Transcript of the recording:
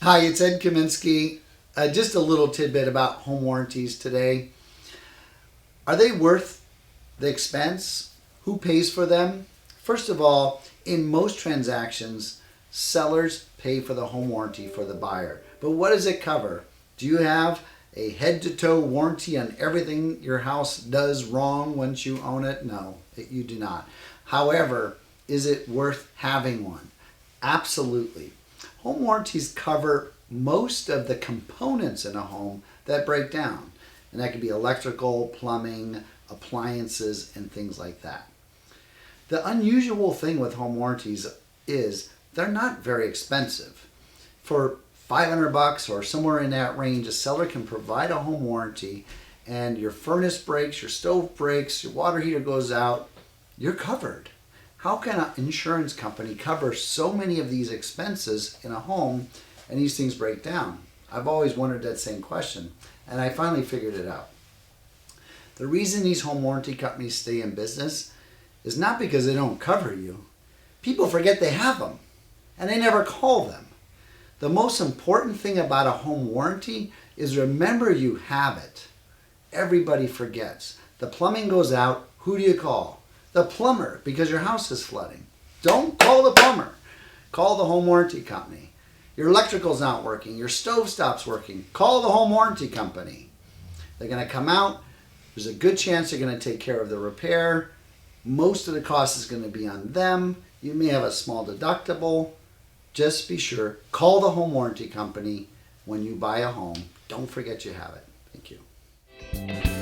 Hi, it's Ed Kaminsky. Just a little tidbit about home warranties today. Are they worth the expense? Who pays for them? First of all, in most transactions, sellers pay for the home warranty for the buyer. But what does it cover? Do you have a head-to-toe warranty on everything your house does wrong once you own it? No, you do not. However, is it worth having one? Absolutely. Home warranties cover most of the components in a home that break down. And that could be electrical, plumbing, appliances, and things like that. The unusual thing with home warranties is they're not very expensive. For $500 or somewhere in that range, a seller can provide a home warranty, and your furnace breaks, your stove breaks, your water heater goes out, you're covered. How can an insurance company cover so many of these expenses in a home and these things break down? I've always wondered that same question, and I finally figured it out. The reason these home warranty companies stay in business is not because they don't cover you. People forget they have them, and they never call them. The most important thing about a home warranty is remember you have it. Everybody forgets. The plumbing goes out, who do you call? The plumber, because your house is flooding. Don't call the plumber. Call the home warranty company. Your electrical's not working. Your stove stops working. Call the home warranty company. They're going to come out. There's a good chance they're going to take care of the repair. Most of the cost is going to be on them. You may have a small deductible. Just be sure, call the home warranty company when you buy a home. Don't forget you have it. Thank you.